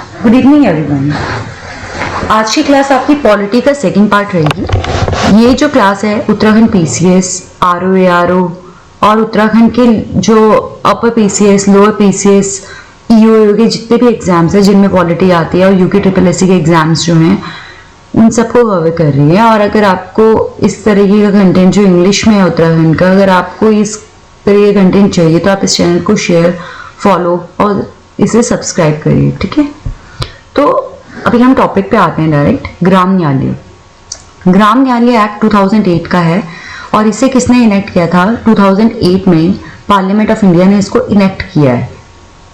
Good evening everyone. आज की class आपकी पॉलिटी का सेकंड पार्ट रहेगी। ये जो क्लास है उत्तराखंड पीसीएस, आरओ एआरओ और उत्तराखंड के जो upper PCS, lower PCS, EO के जितने भी एग्जाम्स हैं जिनमें पॉलिटी आती है और यूके ट्रिपल एससी के एग्जाम्स जो हैं उन सबको कवर कर रही है। और अगर आपको इस तरीके का कंटेंट जो इंग्लिश में है उत्तराखंड का, अगर आपको इस तरह का कंटेंट चाहिए तो आप इस चैनल को शेयर, फॉलो और इसे सब्सक्राइब करिए, ठीक है। तो अभी हम टॉपिक पे आते हैं डायरेक्ट। ग्राम न्यायालय। ग्राम न्यायालय एक्ट 2008 का है और इसे किसने इनेक्ट किया था? 2008 में पार्लियामेंट ऑफ इंडिया ने इसको इनेक्ट किया है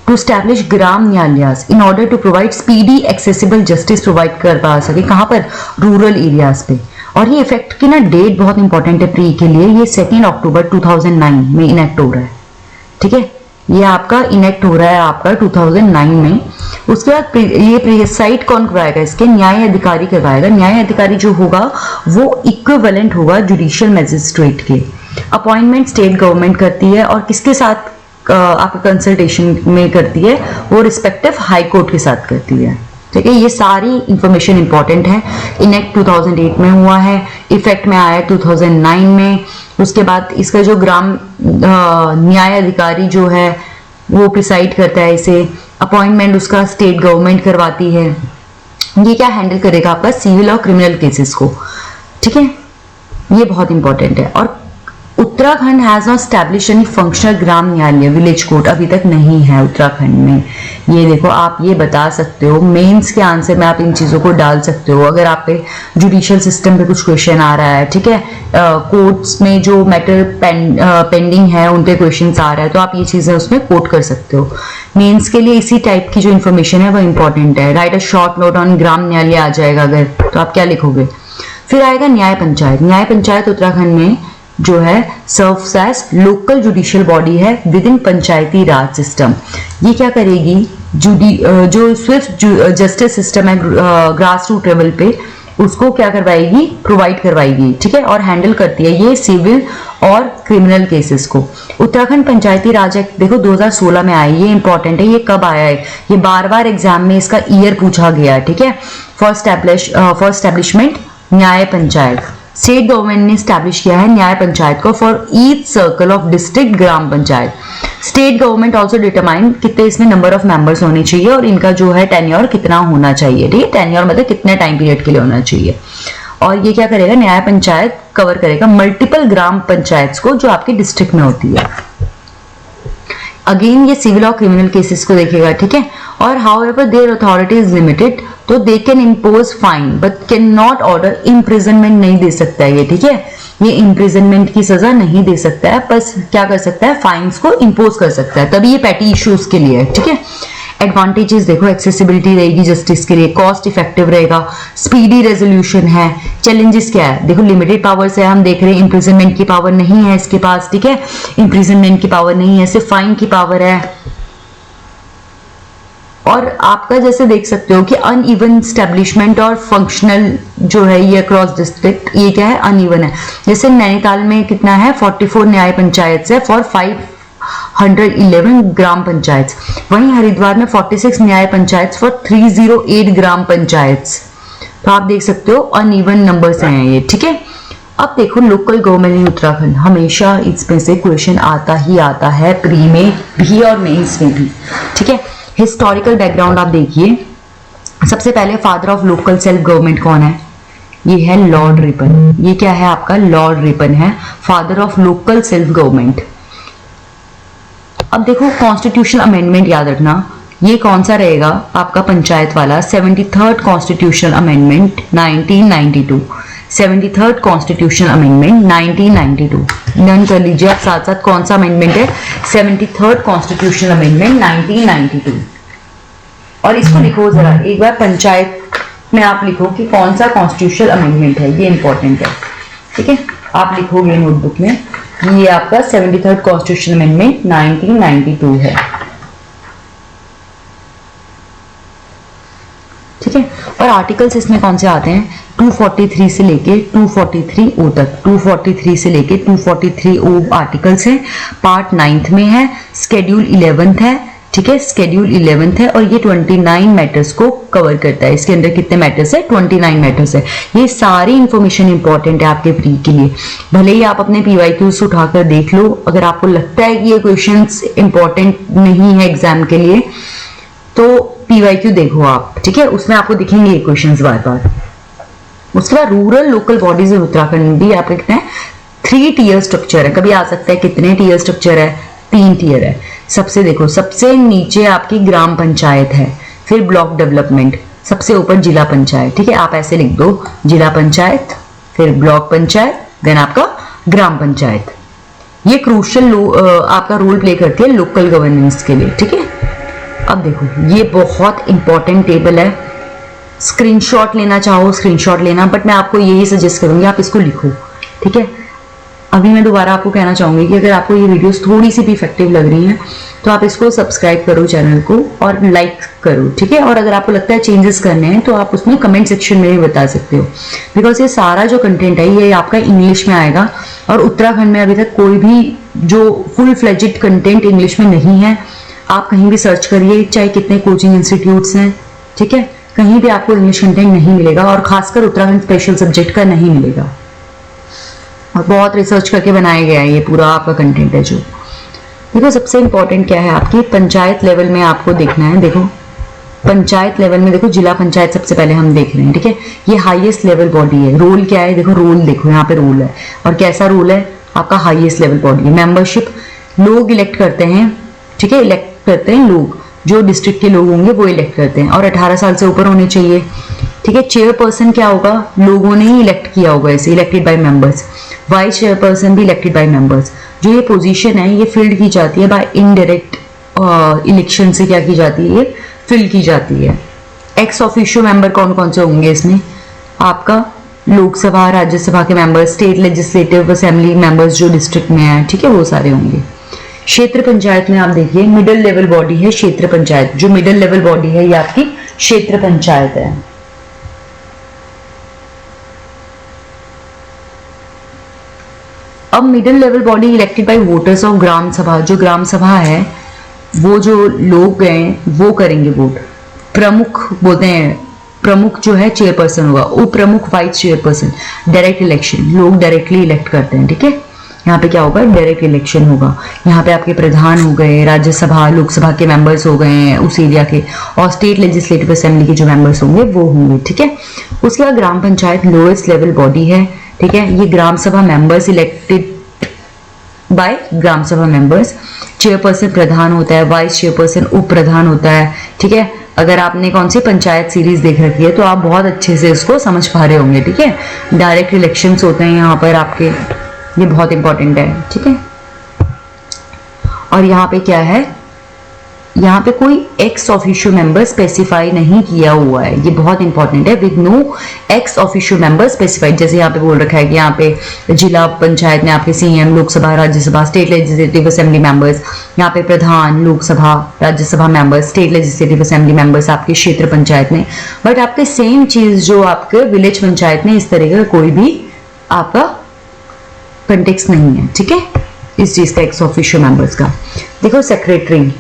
to establish Gram Nyayalayas in order to provide speedy accessible justice provide कर पा सके। कहाँ पर? रूरल एरियाज पे। और ये इफेक्ट की ना डेट बहुत इंपॉर्टेंट है प्री के लिए। ये 2 अक्टूबर 2009 में इनेक्ट हो रहा है, ठीक है। ये आपका इनेक्ट हो रहा है आपका 2009 में। उसके बाद ये प्रिसाइड कौन करवाएगा? इसके न्याय अधिकारी करवाएगा। न्याय अधिकारी जो होगा वो इक्विवेलेंट होगा जुडिशियल मैजिस्ट्रेट के। अपॉइंटमेंट स्टेट गवर्नमेंट करती है और किसके साथ आपका कंसल्टेशन में करती है? वो रिस्पेक्टिव हाई कोर्ट के साथ करती है, ठीक है। ये सारी इंफॉर्मेशन इंपॉर्टेंट है। इनेक्ट 2008 में हुआ है, इफेक्ट में आया 2009 में। उसके बाद इसका जो ग्राम न्याय अधिकारी जो है वो प्रिसाइड करता है इसे। अपॉइंटमेंट उसका स्टेट गवर्नमेंट करवाती है। ये क्या हैंडल करेगा? आपका सिविल और क्रिमिनल केसेस को, ठीक है। ये बहुत इंपॉर्टेंट है। और Uttarakhand has not establish any functional Gram Nyayalaya village court, अभी तक नहीं है उत्तराखंड में। ये देखो, आप ये बता सकते हो मेंस के आंसर में, आप इन चीजों को डाल सकते हो। अगर आप पे जुडिशियल सिस्टम पे कुछ क्वेश्चन आ रहा है, ठीक है, कोर्ट्स में जो मैटर पेंडिंग है उन पे क्वेश्चन आ रहा है, तो आप ये चीजें उसमें कोट कर सकते हो। मेंस के लिए इसी टाइप की जो इन्फॉर्मेशन है वो इंपॉर्टेंट है। Write a short note on Gram Nyayalaya आ जाएगा अगर, तो आप क्या लिखोगे? फिर आएगा न्याय पंचायत। न्याय पंचायत उत्तराखंड में जो है serves as local judicial body है within Panchayati Raj system. ये क्या करेगी? जो स्विफ्ट जस्टिस सिस्टम है ग्रास रूट लेवल पे, उसको क्या करवाएगी? प्रोवाइड करवाएगी, ठीक है। और हैंडल करती है ये सिविल और क्रिमिनल केसेस को। उत्तराखंड पंचायती राज एक्ट देखो 2016 में आया। ये इंपॉर्टेंट है। ये कब आया है? ये बार एग्जाम में इसका ईयर पूछा गया, ठीक है। फॉर एस्टैब्लिशमेंट न्याय पंचायत। स्टेट गवर्नमेंट ने स्टैब्लिश किया है न्याय पंचायत को for each circle of district gram panchayat. State government also determine कितने इसमें नंबर ऑफ मेंबर्स होने चाहिए और इनका जो है टेन्योर कितना होना चाहिए, ठीक है। टेन्योर मतलब कितने टाइम पीरियड के लिए होना चाहिए। और ये क्या करेगा? न्याय पंचायत कवर करेगा मल्टीपल ग्राम पंचायत को जो आपके डिस्ट्रिक्ट में होती है। अगेन ये सिविल और क्रिमिनल केसेस को देखेगा, ठीक है। और however their authority is limited, तो they can impose fine but can not order imprisonment. नहीं दे सकता है ये, ठीक है। ये इम्प्रिजनमेंट की सजा नहीं दे सकता है, बस क्या कर सकता है? फाइन्स को इम्पोज कर सकता है। तभी ये पैटी इश्यूज के लिए है, ठीक है। एडवांटेजेस देखो, एक्सेसिबिलिटी रहेगी जस्टिस के लिए, कॉस्ट इफेक्टिव रहेगा, स्पीडी रेजोल्यूशन है। चैलेंजेस क्या है? देखो लिमिटेड पावर्स है, हम देख रहे हैं इम्प्रिजनमेंट की पावर नहीं है इसके पास, ठीक है। इम्प्रिजनमेंट की पावर नहीं है, सिर्फ फाइन की पावर है। और आपका जैसे देख सकते हो कि अनइवन स्टैब्लिशमेंट और फंक्शनल जो है ये अक्रॉस डिस्ट्रिक्ट, ये क्या है? अनइवन है। जैसे नैनीताल में कितना है? 44 न्याय पंचायत है फॉर 511 ग्राम पंचायत। वहीं हरिद्वार में 46 न्याय पंचायत फॉर 308 ग्राम पंचायत। तो आप देख सकते हो अनइवन नंबर्स हैं ये, ठीक है। अब देखो लोकल गवर्नमेंट इन उत्तराखंड, हमेशा इसमें से क्वेश्चन आता ही आता है, प्री में भी और मेंस में भी, ठीक है। हिस्टोरिकल बैकग्राउंड आप देखिए। सबसे पहले father of local self government कौन है? ये है लॉर्ड रिपन। ये क्या है आपका? लॉर्ड रिपन है father of local self government. अब देखो कॉन्स्टिट्यूशन अमेंडमेंट याद रखना, ये कौन सा रहेगा आपका? पंचायत वाला 73rd constitution amendment 1992। 73rd constitution amendment 1992 learn कर लीजिए आप साथ साथ। कौन सा अमेंडमेंट है? 73rd constitution amendment 1992। और इसको लिखो जरा एक बार, पंचायत में आप लिखो कि कौन सा कॉन्स्टिट्यूशनल अमेंडमेंट है, ये इंपॉर्टेंट है, ठीक है। आप लिखोगे नोटबुक में, ये आपका 73rd कॉन्स्टिट्यूशन अमेंडमेंट 1992 है, ठीक है। और आर्टिकल्स इसमें कौन से आते हैं? 243 से लेके 243O तक, 243 से लेके 243O आर्टिकल्स हैं। पार्ट 9th में है, शेड्यूल 11th है, ठीक है, स्केड्यूल 11th है और ये 29 मैटर्स को कवर करता है। इसके अंदर कितने मैटर्स है? 29 मैटर्स है। ये सारी इंफॉर्मेशन इंपॉर्टेंट है आपके प्री के लिए। भले ही आप अपने PYQs उठाकर देख लो, अगर आपको लगता है कि ये क्वेश्चंस इंपॉर्टेंट नहीं है एग्जाम के लिए तो PYQ देखो आप, ठीक है, उसमें आपको दिखेंगे ये क्वेश्चंस बार बार। उसके बाद rural local bodies in Uttarakhand भी आप लिखते हैं 3 टियर स्ट्रक्चर है। कभी आ सकता है कितने टियर स्ट्रक्चर है? 3 टियर है। सबसे देखो, सबसे नीचे आपकी ग्राम पंचायत है, फिर ब्लॉक डेवलपमेंट, सबसे ऊपर जिला पंचायत। ठीक है, आप ऐसे लिख दो, जिला पंचायत, फिर ब्लॉक पंचायत, देन आपका ग्राम पंचायत। ये क्रूशियल आपका रोल प्ले करती है लोकल गवर्नेंस के लिए। ठीक है, अब देखो ये बहुत इंपॉर्टेंट टेबल है। स्क्रीनशॉट लेना चाहो स्क्रीनशॉट लेना, बट मैं आपको यही सजेस्ट करूंगी आप इसको लिखो। ठीक है, अभी मैं दोबारा आपको कहना चाहूंगी कि अगर आपको ये वीडियोस थोड़ी सी भी इफेक्टिव लग रही हैं तो आप इसको सब्सक्राइब करो चैनल को और लाइक करो। ठीक है, और अगर आपको लगता है चेंजेस करने हैं तो आप उसमें कमेंट सेक्शन में भी बता सकते हो, बिकॉज ये सारा जो कंटेंट है ये आपका इंग्लिश में आएगा और उत्तराखंड में अभी तक कोई भी जो फुल फ्लेजेड कंटेंट इंग्लिश में नहीं है। आप कहीं भी सर्च करिए, चाहे कितने कोचिंग इंस्टीट्यूट्स हैं, ठीक है, कहीं भी आपको इंग्लिश कंटेंट नहीं मिलेगा और खासकर उत्तराखंड स्पेशल सब्जेक्ट का नहीं मिलेगा। और बहुत रिसर्च करके बनाया गया है ये पूरा आपका कंटेंट है जो। देखो सबसे इंपॉर्टेंट क्या है आपकी पंचायत लेवल में आपको देखना है। देखो पंचायत लेवल में देखो जिला पंचायत सबसे पहले हम देख रहे हैं। ठीक है, ये हाईएस्ट लेवल बॉडी है। रोल क्या है? देखो रोल देखो, यहाँ पे रोल है और कैसा रोल है आपका? हाईएस्ट लेवल बॉडी है। मेंबरशिप लोग इलेक्ट करते हैं। ठीक है, इलेक्ट करते हैं लोग, जो डिस्ट्रिक्ट के लोग होंगे वो इलेक्ट करते हैं और 18 साल से ऊपर होने चाहिए। ठीक है, चेयरपर्सन क्या होगा? लोगों ने ही इलेक्ट किया होगा इसे, elected by members. Vice chairperson भी इलेक्टेड बाय मेंबर्स। जो ये पोजीशन है ये फिल्ड की जाती है बाय इनडायरेक्ट इलेक्शन से। क्या की जाती है? ये फिल की जाती है। एक्स ऑफिशियो मेंबर कौन कौन से होंगे इसमें? आपका लोकसभा राज्यसभा के member, state legislative assembly members जो डिस्ट्रिक्ट में है, ठीक है, वो सारे होंगे। क्षेत्र पंचायत में आप देखिए मिडिल लेवल बॉडी है क्षेत्र पंचायत। जो मिडिल लेवल बॉडी है ये आपकी क्षेत्र पंचायत है। अब middle level body elected by voters of Gram Sabha. जो ग्राम सभा है वो जो लोग हैं वो करेंगे वोट। प्रमुख बोलते हैं, प्रमुख जो है चेयरपर्सन होगा, उप प्रमुख वाइस चेयरपर्सन। डायरेक्ट इलेक्शन, लोग डायरेक्टली इलेक्ट करते हैं। ठीक है, यहाँ पे क्या होगा? डायरेक्ट इलेक्शन होगा। यहाँ पे आपके प्रधान हो गए, राज्यसभा लोकसभा के मेंबर्स हो गए हैं उस एरिया के, और स्टेट लेजिस्लेटिव असेंबली के जो मेंबर्स होंगे वो होंगे। ठीक है, उसके बाद ग्राम पंचायत लोएस्ट लेवल बॉडी है। ठीक है, ये ग्राम सभा मेंबर्स इलेक्टेड बाय ग्राम सभा मेंबर्स। चेयरपर्सन प्रधान होता है, वाइस चेयरपर्सन उप प्रधान होता है। ठीक है, अगर आपने कौन सी पंचायत सीरीज देख रखी है तो आप बहुत अच्छे से इसको समझ पा रहे होंगे। ठीक है, डायरेक्ट इलेक्शंस होते हैं यहाँ पर आपके, ये बहुत इंपॉर्टेंट है। ठीक है, और यहाँ पे क्या है? यहाँ पे कोई एक्स ऑफिशियो मेंबर स्पेसिफाई नहीं किया हुआ है, ये बहुत इंपॉर्टेंट है। With no ex officio member specified, जैसे यहाँ पे बोल रखा है कि यहाँ पे जिला पंचायत में आपके CM, Lok Sabha Rajya Sabha state legislative assembly members, यहाँ पे pradhan Lok Sabha Rajya Sabha members, state legislative assembly members आपके क्षेत्र पंचायत में। बट आपके सेम चीज जो आपके विलेज पंचायत में, इस तरह का कोई भी आपका कंटेक्स्ट नहीं है। ठीक है, इस चीज का एक्स ऑफिशियो मेंबर्स का। देखो सेक्रेटरी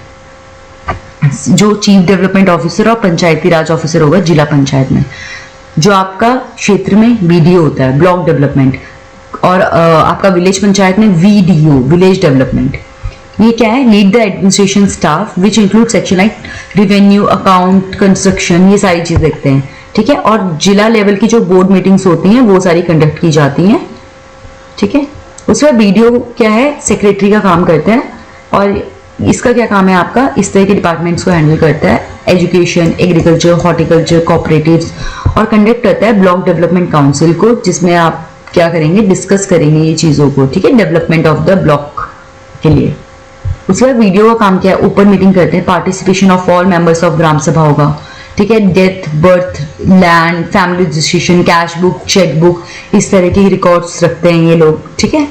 जो चीफ डेवलपमेंट ऑफिसर और पंचायती राज ऑफिसर होगा जिला पंचायत में। जो आपका क्षेत्र में बीडीओ होता है, ब्लॉक डेवलपमेंट, और आपका विलेज पंचायत में वीडीओ, विलेज डेवलपमेंट। ये क्या है? Lead the administration staff which include section like revenue, account, construction, ये सारी चीज देखते हैं। ठीक है, और जिला लेवल की जो बोर्ड मीटिंग्स होती हैं वो सारी कंडक्ट की जाती हैं। ठीक है, उसके बाद बीडीओ क्या है? सेक्रेटरी का काम करते हैं और इसका क्या काम है? आपका इस तरह के डिपार्टमेंट्स को हैंडल करता है, एजुकेशन, एग्रीकल्चर, हॉर्टिकल्चर, कोऑपरेटिव्स, और कंडक्ट करता है ब्लॉक डेवलपमेंट काउंसिल को, जिसमें आप क्या करेंगे? डिस्कस करेंगे ये चीजों को। ठीक है, डेवलपमेंट ऑफ द ब्लॉक के लिए। उसके बाद वीडियो का काम क्या है? ऊपर मीटिंग करते हैं, participation of all members of Gram Sabha होगा। ठीक है, death, birth, land, family registration, cash book, cheque book, इस तरह के रिकॉर्ड्स रखते हैं ये लोग। ठीक है,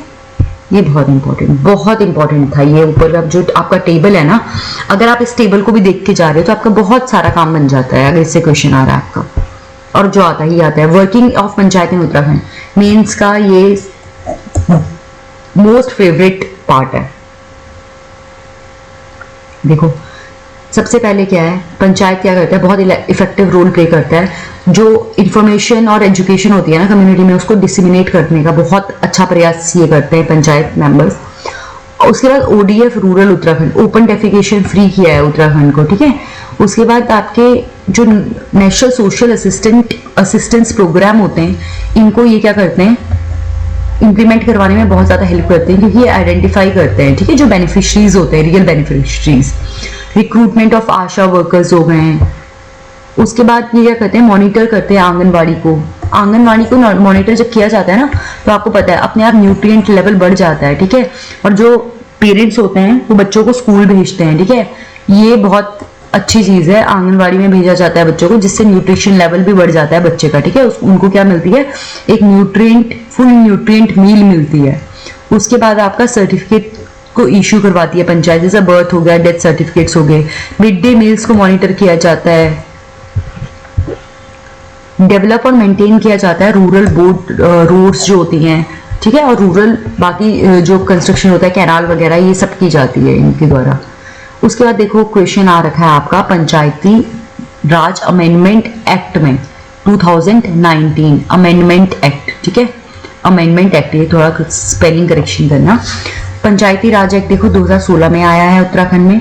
ये बहुत इंपॉर्टेंट था। ये ऊपर अब जो आपका टेबल है ना, अगर आप इस टेबल को भी देख के जा रहे हो तो आपका बहुत सारा काम बन जाता है अगर इससे क्वेश्चन आ रहा है आपका, और जो आता ही आता है। Working of panchayat in Uttarakhand mains का ये मोस्ट फेवरेट पार्ट है। देखो सबसे पहले क्या है, पंचायत क्या करता है, बहुत इफेक्टिव रोल प्ले करता है। जो इंफॉर्मेशन और एजुकेशन होती है ना कम्युनिटी में, उसको डिसिमिनेट करने का बहुत अच्छा प्रयास ये करते हैं पंचायत मेंबर्स। उसके बाद ODF rural Uttarakhand, open defecation free किया है उत्तराखंड को, ठीक है। उसके बाद आपके जो नेशनल सोशल असिस्टेंस प्रोग्राम होते हैं, इनको ये क्या करते हैं, इंप्लीमेंट करवाने में बहुत ज़्यादा हेल्प करते हैं, क्योंकि ये आइडेंटिफाई करते हैं, ठीक है, जो बेनिफिशरीज होते हैं, real beneficiaries. Recruitment of Asha workers हो गए हैं। उसके बाद ये क्या करते हैं, मॉनिटर करते हैं आंगनबाड़ी को। आंगनबाड़ी को मॉनिटर जब किया जाता है ना, तो आपको पता है अपने आप न्यूट्रिएंट लेवल बढ़ जाता है, ठीक है। और जो पेरेंट्स होते हैं वो बच्चों को स्कूल भेजते हैं, ठीक है। ये बहुत अच्छी चीज़ है, आंगनबाड़ी में भेजा जाता है बच्चों को, जिससे न्यूट्रिशन लेवल भी बढ़ जाता है बच्चे का, ठीक है। उनको क्या मिलती है, एक फुल न्यूट्रिएंट मील मिलती है। उसके बाद आपका सर्टिफिकेट को इशू करवाती है पंचायत, जैसे बर्थ हो गया, डेथ सर्टिफिकेट्स हो गए। मिड डे मील्स को मॉनिटर किया जाता है। डेवलप और मेंटेन किया जाता है रूरल रोड्स जो होती हैं, ठीक है। और रूरल बाकी जो कंस्ट्रक्शन होता है, कैनाल वगैरह, ये सब की जाती है इनके द्वारा। उसके बाद देखो क्वेश्चन आ रखा है आपका पंचायती राज अमेंडमेंट एक्ट में 2019 अमेंडमेंट एक्ट, ठीक है। अमेंडमेंट एक्ट, ये थोड़ा स्पेलिंग करेक्शन करना। पंचायती राज एक्ट देखो 2016 में आया है उत्तराखंड में,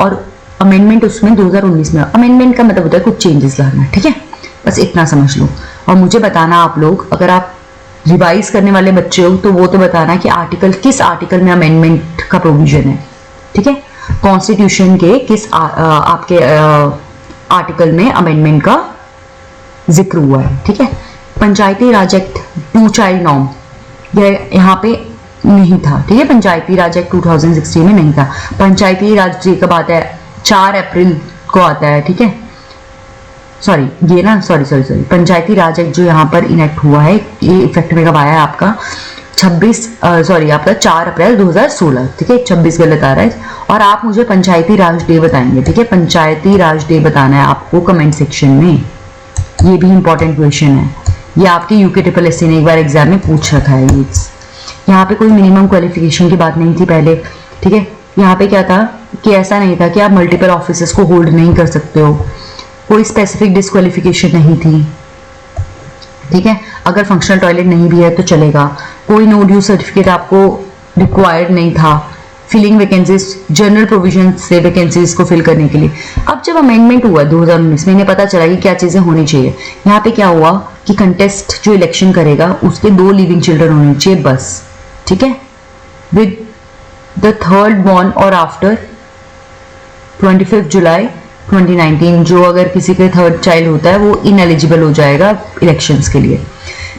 और अमेंडमेंट उसमें 2019 में। अमेंडमेंट का मतलब होता है कुछ चेंजेस लाना, ठीक है। बस इतना समझ लो। और मुझे बताना आप लोग, अगर आप रिवाइज करने वाले बच्चे हो तो वो तो बताना कि किस आर्टिकल में अमेंडमेंट का प्रोविजन है, ठीक है। कॉन्स्टिट्यूशन के किस आपके आर्टिकल में अमेंडमेंट का जिक्र हुआ है, ठीक है। पंचायती राज एक्ट 2 चाइल्ड नॉर्म यह यहाँ पे नहीं था, ठीक है। पंचायती राज एक्ट 2016 में नहीं था। पंचायती राज डे कब आता है, 4 अप्रैल को आता है, ठीक है। सॉरी पंचायती राज एक्ट जो यहाँ पर इनेक्ट हुआ है, ये इफेक्ट में कब आया है आपका, आपका 4 अप्रैल 2016, ठीक है। 26 गलत आ रहा है। और आप मुझे पंचायती राज डे बताएंगे, ठीक है। पंचायती राज डे बताना है आपको कमेंट सेक्शन में। ये भी इंपॉर्टेंट क्वेश्चन है, ये आपके UKSSC ने एक बार एग्जाम में पूछ रखा है। ये यहाँ पे कोई मिनिमम क्वालिफिकेशन की बात नहीं थी पहले, ठीक है। यहाँ पे क्या था कि ऐसा नहीं था कि आप मल्टीपल ऑफिसेस को होल्ड नहीं कर सकते हो, कोई स्पेसिफिक डिस्क्वालिफिकेशन नहीं थी, ठीक है। अगर फंक्शनल टॉयलेट नहीं भी है तो चलेगा, कोई नो ड्यू सर्टिफिकेट आपको रिक्वायर्ड नहीं था। फिलिंग वैकेंसीज, जनरल प्रोविजन से वैकेंसीज को फिल करने के लिए। अब जब अमेंडमेंट हुआ 2019 में, इन्हें पता चला कि क्या चीज़ें होनी चाहिए। यहाँ पे क्या हुआ कि कंटेस्ट जो इलेक्शन करेगा उसके 2 लिविंग चिल्ड्रन होने चाहिए बस, ठीक है। विद द थर्ड बॉर्न और आफ्टर 25 जुलाई 2019, जो अगर किसी के थर्ड चाइल्ड होता है वो इनएलिजिबल हो जाएगा इलेक्शंस के लिए।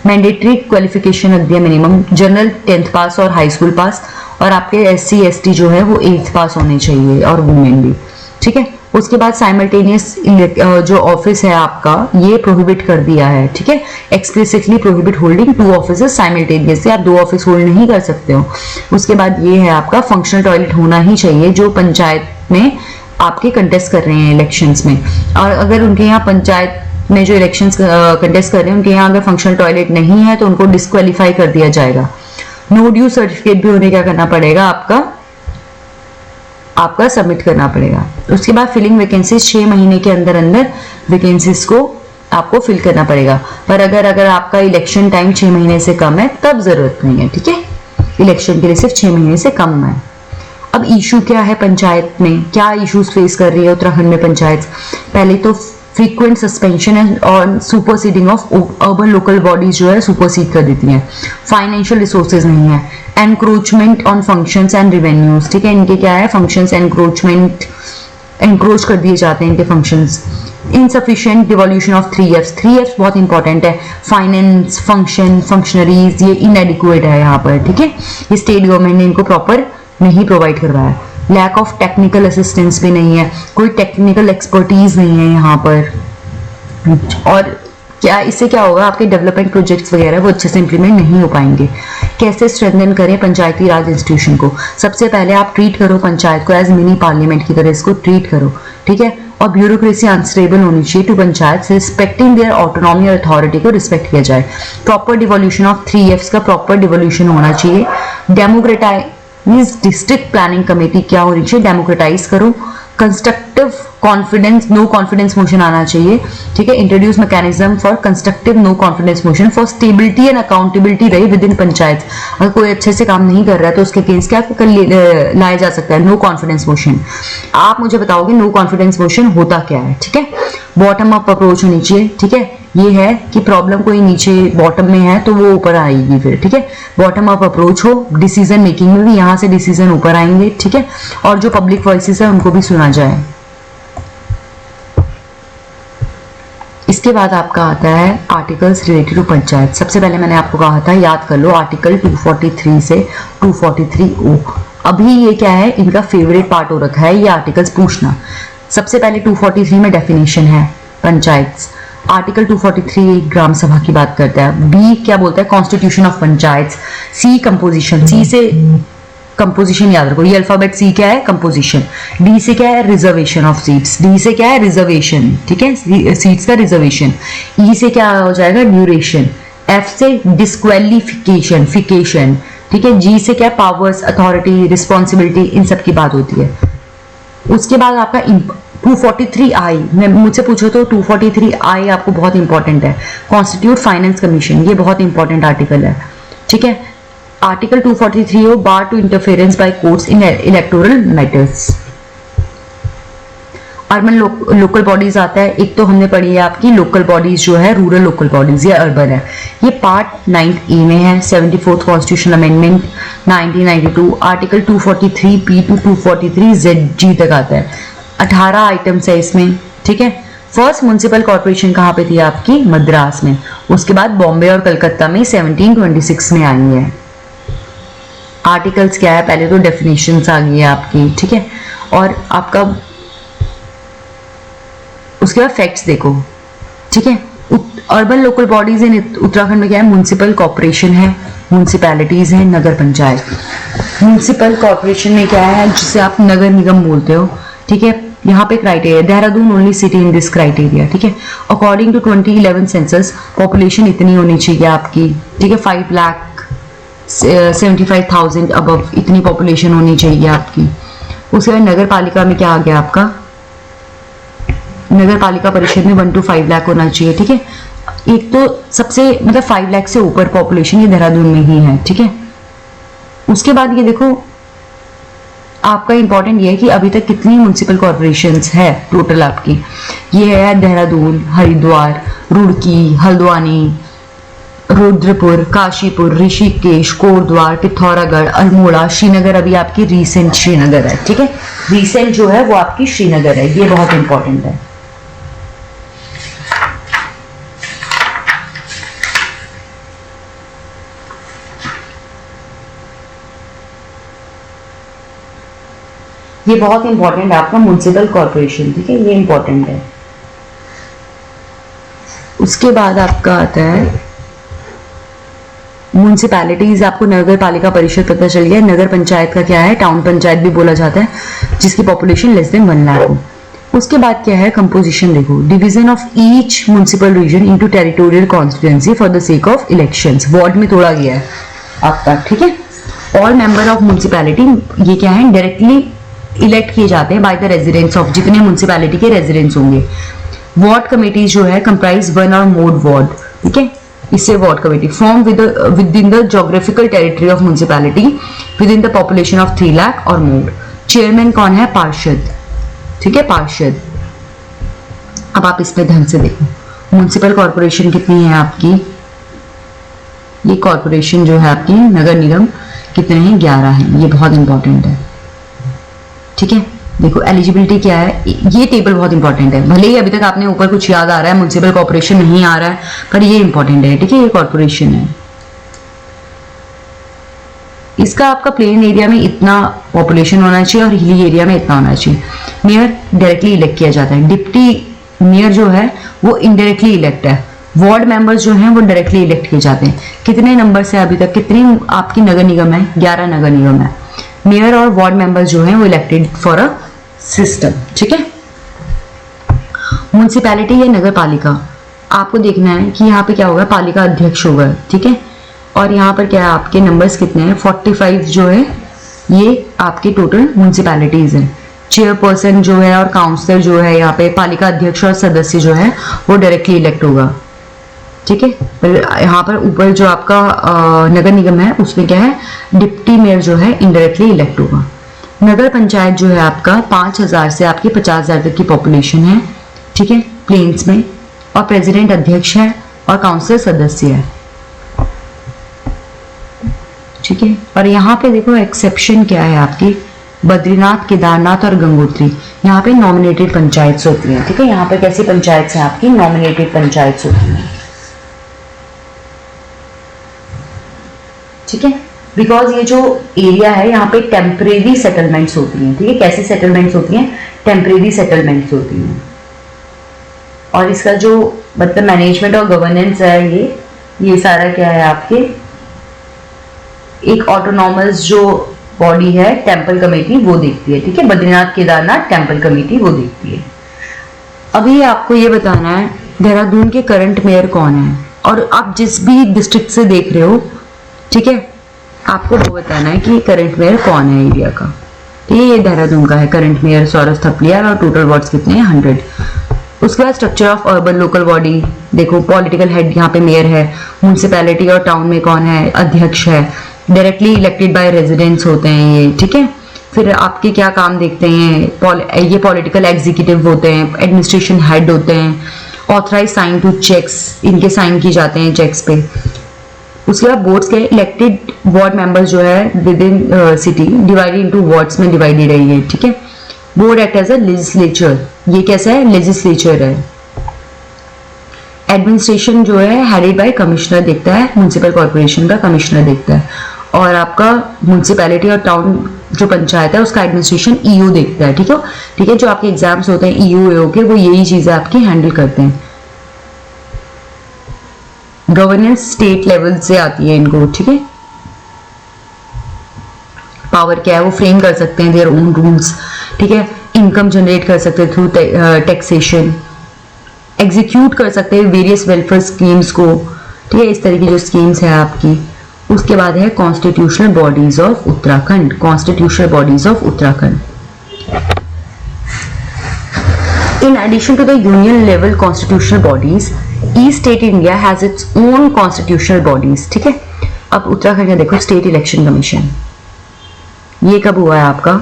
मैंडेटरी क्वालिफिकेशन रख दिया मिनिमम, जनरल 10th पास और हाई स्कूल पास, और आपके SC ST जो है वो 8th पास होने चाहिए, और वुमेन भी, ठीक है। उसके बाद साइमल्टेनियस जो ऑफिस है आपका, ये प्रोहिबिट कर दिया है, ठीक है। Explicitly prohibit holding 2 offices simultaneously, आप 2 ऑफिस होल्ड नहीं कर सकते हो। उसके बाद ये है आपका फंक्शनल टॉयलेट होना ही चाहिए जो पंचायत में आपके कंटेस्ट कर रहे हैं इलेक्शंस में। और अगर उनके यहाँ पंचायत में जो इलेक्शंस कंटेस्ट कर रहे हैं उनके यहाँ अगर फंक्शनल टॉयलेट नहीं है तो उनको डिस्क्वालीफाई कर दिया जाएगा। नो ड्यू सर्टिफिकेट भी उन्हें क्या करना पड़ेगा, आपका सबमिट करना पड़ेगा। उसके बाद फिलिंग वैकेंसीज 6 महीने के अंदर वैकेंसीज को आपको फिल करना पड़ेगा। पर अगर आपका इलेक्शन टाइम 6 महीने से कम है तब जरूरत नहीं है, ठीक है। इलेक्शन के लिए सिर्फ 6 महीने से कम है। अब इशू क्या है पंचायत में, क्या इश्यूज फेस कर रही है उत्तराखंड में पंचायत। पहले तो फ्रीक्वेंट सस्पेंशन है और superseding of urban local bodies जो है सुपरसीड कर देती हैं। फाइनेंशियल रिसोर्सेज नहीं है। Encroachment on functions and revenues, ठीक है। इनके क्या है, फंक्शंस एनक्रोच कर दिए जाते हैं इनके functions. Insufficient devolution of 3Fs, 3Fs बहुत इंपॉर्टेंट है। फाइनेंस, फंक्शन, फंक्शनरीज, ये इनएडिक्वेट है यहाँ पर, ठीक है। ये स्टेट गवर्नमेंट ने इनको प्रॉपर नहीं प्रोवाइड करवाया। लैक ऑफ टेक्निकल असिस्टेंस भी नहीं है, कोई टेक्निकल एक्सपर्टीज नहीं है यहाँ पर। और क्या इससे क्या होगा, आपके डेवलपमेंट प्रोजेक्ट्स वगैरह वो अच्छे से इंप्लीमेंट नहीं हो पाएंगे। कैसे स्ट्रेंथन करें पंचायती राज इंस्टीट्यूशन को। सबसे पहले आप ट्रीट करो पंचायत को एज मिनी पार्लियामेंट की तरह, इसको ट्रीट करो, ठीक है। और ब्यूरोक्रेसी अनस्टेबल होनी चाहिए to panchayat, respecting their autonomy और अथॉरिटी को रिस्पेक्ट किया जाए। प्रॉपर डिवोल्यूशन ऑफ 3Fs का प्रॉपर डिवोल्यूशन होना चाहिए। डेमोक्रेटाइज डिस्ट्रिक्ट प्लानिंग कमेटी क्या होनी चाहिए, डेमोक्रेटाइज करो। Constructive confidence no confidence motion आना चाहिए, ठीक है। Introduce mechanism for constructive no confidence motion for stability and accountability रहे विद इन पंचायत। अगर कोई अच्छे से काम नहीं कर रहा है तो उसके अगेंस्ट क्या लाया जा सकता है, नो कॉन्फिडेंस मोशन। आप मुझे बताओगे नो कॉन्फिडेंस मोशन होता क्या है, ठीक है। बॉटम अप अप्रोच होनी चाहिए, ठीक है। ये है कि प्रॉब्लम कोई नीचे बॉटम में है तो वो ऊपर आएगी फिर, ठीक है। बॉटम अप अप्रोच हो, डिसीजन मेकिंग में भी यहाँ से डिसीजन ऊपर आएंगे, ठीक है। और जो पब्लिक वॉइसेस है उनको भी सुना जाए। इसके बाद आपका आता है आर्टिकल्स रिलेटेड टू पंचायत। सबसे पहले मैंने आपको कहा था याद कर लो आर्टिकल 243 से 243O। अभी ये क्या है, इनका फेवरेट पार्ट हो रखा है ये आर्टिकल्स पूछना। सबसे पहले 243 में डेफिनेशन है पंचायत। आर्टिकल 243 ग्राम सभा की बात करता है। बी क्या बोलता है, constitution of panchayat. C composition, C से कंपोजिशन याद रखो, ये अल्फाबेट सी क्या है, कंपोजिशन। डी से क्या है, रिजर्वेशन ऑफ सीट्स। डी से क्या है, रिजर्वेशन, ठीक है, सीट्स का रिजर्वेशन। ई से क्या हो जाएगा, ड्यूरेशन। एफ से डिस्क्वालिफिकेशन, फिकेशन, ठीक है। जी से क्या, पावर्स, अथॉरिटी, रिस्पॉन्सिबिलिटी, इन सब की बात होती है। उसके बाद आपका 243I, मैं मुझसे पूछो तो 243I आपको बहुत इंपॉर्टेंट है। कॉन्स्टिट्यूट फाइनेंस कमीशन, ये बहुत इंपॉर्टेंट आर्टिकल है, ठीक है। आर्टिकल 243 हो, bar to interference by courts in electoral matters. Urban local bodies आता है। एक तो हमने पढ़ी है आपकी लोकल बॉडीज जो है, रूरल लोकल बॉडीज, ये अर्बन है। ये पार्ट 9A में है, 74th constitution amendment 1992। Article 243P to 243ZG तक आता है। 18 आइटम्स है इसमें, ठीक है। फर्स्ट म्युनिसिपल कॉर्पोरेशन कहाँ पे थी आपकी, मद्रास में। उसके बाद बॉम्बे और कलकत्ता में 1726 में आई है। आर्टिकल्स क्या है, पहले तो डेफिनेशंस आ गई है आपकी, ठीक है। और आपका उसके बाद फैक्ट्स देखो, ठीक है। Urban local bodies in Uttarakhand में क्या है, म्युनिसिपल कॉर्पोरेशन है, म्युनिसिपैलिटीज है, नगर पंचायत। म्युनिसिपल कॉर्पोरेशन में क्या है, जिसे आप नगर निगम बोलते हो, ठीक है। यहाँ पे criteria, Dehradun only city in this criteria, ठीक है। अकॉर्डिंग टू 2011 सेंसस पॉपुलेशन इतनी होनी चाहिए आपकी, ठीक है। 5,75,000 अबव इतनी पॉपुलेशन होनी चाहिए आपकी। उसके बाद नगर पालिका में क्या आ गया आपका, नगर पालिका परिषद में 1 to 5 लाख होना चाहिए, ठीक है। एक तो सबसे मतलब 5 लाख से ऊपर पॉपुलेशन ये देहरादून में ही है, ठीक है। उसके बाद ये देखो आपका इंपॉर्टेंट ये है कि अभी तक कितनी म्युनिसिपल कॉर्पोरेशंस है टोटल आपकी। ये है देहरादून, हरिद्वार, रुड़की, हल्द्वानी, रुद्रपुर, काशीपुर, ऋषिकेश, कोटद्वार, पिथौरागढ़, अल्मोड़ा, श्रीनगर अभी आपकी रीसेंट श्रीनगर है, ठीक है। रीसेंट जो है वो आपकी श्रीनगर है, ये बहुत इंपॉर्टेंट है। ये बहुत इंपॉर्टेंट है आपका म्युनिसिपल कॉर्पोरेशन, ठीक है, ये इंपॉर्टेंट है। उसके बाद आपका आता है म्युनिसिपैलिटीज। आपको नगर पालिका परिषद पता चल गया। नगर पंचायत का क्या है, टाउन पंचायत भी बोला जाता है, जिसकी पॉपुलेशन लेस देन 1 लाख हो। उसके बाद क्या है, कंपोजिशन देखो, division of each municipal region into territorial constituency for the sake of elections. Ward में तोड़ा गया है आपका, ठीक है। ऑल मेंबर ऑफ म्युनिसिपैलिटी, ये क्या है, डायरेक्टली इलेक्ट किए जाते हैं बाय द रेजिडेंट्स ऑफ, जितने म्युनिसिपैलिटी के रेजिडेंट्स होंगे। वार्ड कमेटी जो है कंप्राइज 1 और मोर वार्ड, ठीक है। इससे ward committee form with in the geographical territory of municipality with in the population of 3 lakh और मोर। चेयरमैन कौन है, पार्षद, ठीक है, पार्षद। अब आप इस पे ध्यान से देखो, म्युनिसिपल कॉर्पोरेशन कितनी है आपकी, ये कॉर्पोरेशन जो है आपकी नगर निगम कितने हैं, 11 हैं। ये बहुत इंपॉर्टेंट है, ठीक है। देखो एलिजिबिलिटी क्या है, ये टेबल बहुत इंपॉर्टेंट है। भले ही अभी तक आपने ऊपर कुछ याद आ रहा है, म्युनिसिपल कॉर्पोरेशन नहीं आ रहा है, पर ये इंपॉर्टेंट है, ठीक है। ये कॉर्पोरेशन है, इसका आपका प्लेन एरिया में इतना पॉपुलेशन होना चाहिए और हिली एरिया में इतना होना चाहिए। मेयर डायरेक्टली इलेक्ट किया जाता है, डिप्टी मेयर जो है वो इनडायरेक्टली इलेक्ट है। वार्ड मेंबर्स जो हैं वो डायरेक्टली इलेक्ट किए जाते हैं। कितने नंबर से अभी तक, कितनी आपकी नगर निगम है, 11 नगर निगम है। मेयर और वार्ड मेंबर्स जो हैं वो इलेक्टेड फॉर अ सिस्टम, ठीक है। म्युनिसिपैलिटी या नगर पालिका, आपको देखना है कि यहाँ पे क्या होगा, पालिका अध्यक्ष होगा, ठीक है। और यहाँ पर क्या है, आपके नंबर्स कितने हैं, 45 जो है ये आपके टोटल म्युनिसिपैलिटीज हैं, चेयरपर्सन जो है और काउंसलर जो है, यहाँ पे पालिका अध्यक्ष और सदस्य जो है वो डायरेक्टली इलेक्ट होगा। ठीक है, यहाँ पर ऊपर जो आपका नगर निगम है उसमें क्या है, डिप्टी मेयर जो है इनडायरेक्टली इलेक्ट होगा। नगर पंचायत जो है आपका 5,000 से आपकी 50,000 तक की पॉपुलेशन है। ठीक है, प्लेन्स में, और प्रेसिडेंट अध्यक्ष है और काउंसिल सदस्य है। ठीक है, और यहाँ पे देखो एक्सेप्शन क्या है आपकी, बद्रीनाथ, केदारनाथ और गंगोत्री, यहाँ पे नॉमिनेटेड पंचायत होती हैं। ठीक है, यहाँ पे कैसी पंचायत है आपकी, नॉमिनेटेड पंचायत होती हैं। ठीक है, बिकॉज ये जो एरिया है यहाँ पे टेम्परेरी सेटलमेंट्स होती हैं। ठीक है, कैसी सेटलमेंट्स होती हैं, टेम्परेरी सेटलमेंट्स होती हैं। और इसका जो मतलब मैनेजमेंट और गवर्नेंस है, ये सारा क्या है आपके, एक ऑटोनॉमस जो बॉडी है टेम्पल कमेटी वो देखती है। ठीक है, बद्रीनाथ केदारनाथ टेम्पल कमेटी वो देखती है। अभी आपको ये बताना है देहरादून के करंट मेयर कौन है, और आप जिस भी डिस्ट्रिक्ट से देख रहे हो, ठीक है, आपको वो बताना है कि करंट मेयर कौन है एरिया का। ठीक है, ये देहरादून का है करंट मेयर सौरभ थपलियाल, और टोटल वार्ड्स कितने हैं, 100। उसके बाद structure of urban local body देखो, पॉलिटिकल हेड यहाँ पे मेयर है, म्यूनिसिपैलिटी और टाउन में कौन है, अध्यक्ष है, डायरेक्टली इलेक्टेड बाय रेजिडेंट्स होते हैं ये। ठीक है, फिर आपके क्या काम देखते हैं, ये पॉलिटिकल एग्जीक्यूटिव होते हैं, एडमिनिस्ट्रेशन हेड होते हैं, ऑथराइज साइन टू चेक्स, इनके साइन किए जाते हैं चेक्स पे। उसके बाद बोर्ड्स के इलेक्टेड वार्ड मेंबर्स जो है within city divided into wards में डिवाइडेड है ये। ठीक है, board act as a legislature, ये कैसा है, लेजिस्लेचर है। एडमिनिस्ट्रेशन जो है हेडेड बाय कमिश्नर देखता है, म्युनिसिपल कॉर्पोरेशन का कमिश्नर देखता है, और आपका म्युनिसिपैलिटी और टाउन जो पंचायत है उसका एडमिनिस्ट्रेशन ईओ देखता है। ठीक है, ठीक है, जो आपके एग्जाम्स होते हैं ईओ एओ के, वो यही चीजें आपकी हैंडल करते हैं। गवर्नेंस स्टेट लेवल से आती है इनको। ठीक है, पावर क्या है, वो फ्रेम कर सकते हैं देयर ओन रूल्स। ठीक है, इनकम जनरेट कर सकते हैं थ्रू टैक्सेशन, एग्जीक्यूट कर सकते हैं वेरियस वेलफेयर स्कीम्स को। ठीक है, इस तरह की जो स्कीम्स है आपकी। उसके बाद है constitutional bodies of Uttarakhand, constitutional bodies of Uttarakhand. In addition to the union level constitutional bodies, each state in India has its own constitutional bodies. ठीक है, अब उत्तराखंड का देखो स्टेट इलेक्शन कमीशन, ये कब हुआ है आपका,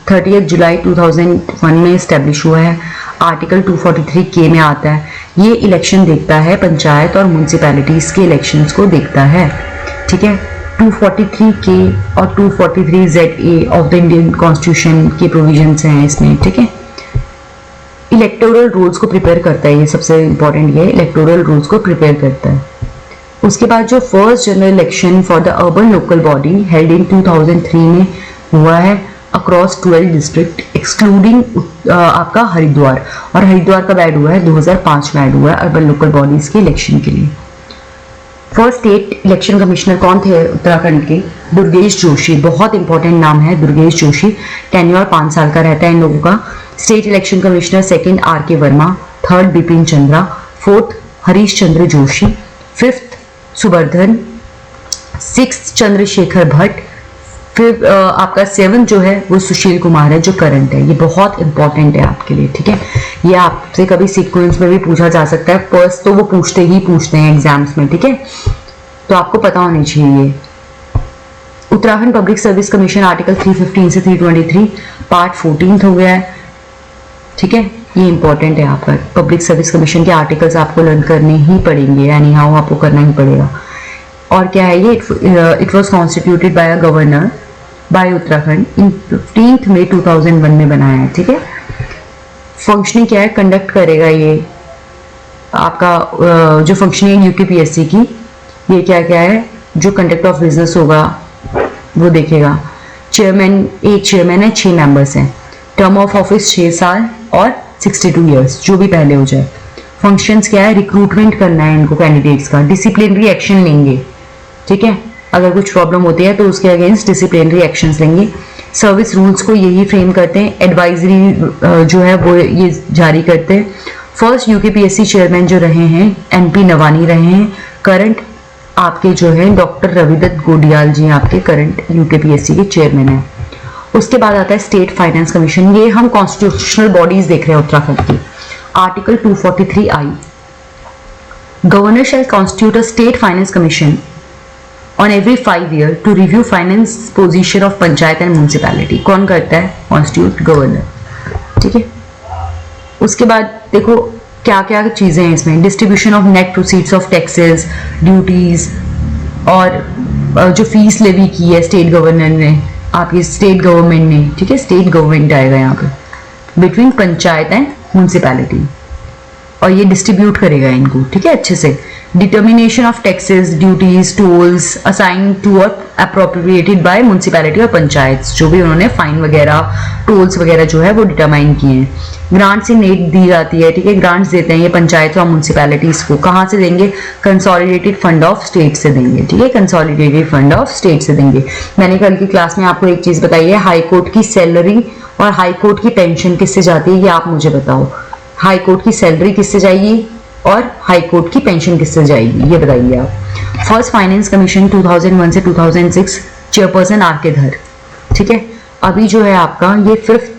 30 जुलाई 2001 में स्टैब्लिश हुआ है। आर्टिकल 243 में आता है, ये इलेक्शन देखता है पंचायत और म्यूनिसिपैलिटीज के इलेक्शंस को देखता है। ठीक है, 243 और 243 ऑफ द इंडियन कॉन्स्टिट्यूशन के प्रोविजंस हैं इसमें। ठीक है, इलेक्टोरल रूल्स को प्रिपेयर करता है, ये सबसे इंपॉर्टेंट ये इलेक्टोरल रूल्स को प्रिपेयर करता है। उसके बाद जो first general election for the urban local body held in 2003 में हुआ है अक्रॉस 12 डिस्ट्रिक्ट एक्सक्लूडिंग आपका हरिद्वार, और हरिद्वार कब ऐड हुआ है, 2005 में ऐड हुआ है अर्बन लोकल बॉडीज के इलेक्शन के लिए। फर्स्ट स्टेट इलेक्शन कमिश्नर कौन थे उत्तराखंड के, दुर्गेश जोशी, बहुत इंपॉर्टेंट नाम है दुर्गेश जोशी। टेन्योर 5 साल का रहता है इन लोगों का। स्टेट इलेक्शन कमिश्नर सेकंड आर.के. Verma, third Bipin Chandra, fourth Harish Chandra Joshi, fifth Suvardhan, sixth Chandrashekhar Bhatt, फिर आपका 7 जो है वो सुशील कुमार है जो करंट है। ये बहुत इंपॉर्टेंट है आपके लिए। ठीक है, ये आपसे कभी सीक्वेंस में भी पूछा जा सकता है, फर्स्ट तो वो पूछते हैं एग्जाम्स में। ठीक है, तो आपको पता होनी चाहिए। Uttarakhand public service commission article 315 से 323 पार्ट 14 हो गया है। ठीक है, ये इंपॉर्टेंट है आपका, पब्लिक सर्विस कमीशन के आर्टिकल्स आपको लर्न करने ही पड़ेंगे, यानी हाउ आपको करना ही पड़ेगा। और क्या है ये, it was constituted by a governor by Uttarakhand in 15 May 2001 में बनाया है। ठीक है, फंक्शनिंग क्या है, कंडक्ट करेगा ये आपका जो फंक्शनिंग है यूकेपीएससी की, ये क्या क्या है, जो कंडक्ट ऑफ बिजनेस होगा वो देखेगा। चेयरमैन, एक चेयरमैन है, 6 मेंबर्स हैं, टर्म ऑफ ऑफिस 6 साल और 62 ईयर्स, जो भी पहले हो जाए। फंक्शंस क्या है, रिक्रूटमेंट करना है इनको कैंडिडेट्स का, डिसिप्लिनरी एक्शन लेंगे। ठीक है, अगर कुछ प्रॉब्लम होती है तो उसके अगेंस्ट डिसिप्लिनरी एक्शंस लेंगे। सर्विस रूल्स को यही फ्रेम करते हैं, एडवाइजरी जो है वो ये जारी करते हैं। फर्स्ट यूकेपीएससी चेयरमैन जो रहे हैं एनपी नवानी रहे हैं। करंट आपके जो है डॉक्टर रविदत्त गोडियाल जी आपके करंट यूकेपीएससी के चेयरमैन हैं। उसके बाद आता है स्टेट फाइनेंस कमीशन। ये हम कॉन्स्टिट्यूशनल बॉडीज देख रहे हैं उत्तराखंड की। Article 243I, governor shall constitute a state finance commission on every 5 year to review finance position of panchayat and municipality. कौन करता है? कॉन्स्टिट्यूट गवर्नर, ठीक है। उसके बाद देखो क्या क्या चीजें हैं इसमें, distribution of net proceeds of taxes, duties, और जो फीस लेवी की है स्टेट गवर्नर ने, आपकी स्टेट गवर्नमेंट ने, ठीक है, स्टेट गवर्नमेंट आएगा यहाँ पे, बिटवीन पंचायत एंड म्यूनिसिपैलिटी, और ये डिस्ट्रीब्यूट करेगा इनको, ठीक है, अच्छे से। Determination of taxes, duties, tolls assign to और अप्रोप्रिएटेड बाय म्यूनिसिपैलिटी और पंचायत, जो भी उन्होंने फाइन वगैरह, टोल्स वगैरह जो है वो डिटरमाइन किए हैं। ग्रांट से नेट दी जाती है, ठीक है, ग्रांट्स देते हैं ये पंचायत और म्यूनिसिपैलिटीज को। कहाँ से देंगे? कंसोलिडेटेड फंड ऑफ स्टेट से देंगे, ठीक है, कंसोलिडेटेड फंड ऑफ स्टेट से देंगे। मैंने कल की क्लास में आपको एक चीज बताई है, हाई कोर्ट की सैलरी और हाई कोर्ट की पेंशन किससे जाती है, ये आप मुझे बताओ। हाई कोर्ट की सैलरी किससे जाएगी और हाई कोर्ट की पेंशन किससे जाएगी, ये बताइए आप। फर्स्ट फाइनेंस कमीशन 2001 से 2006, चेयरपर्सन आर.के. धर, ठीक है। अभी जो है आपका ये 5th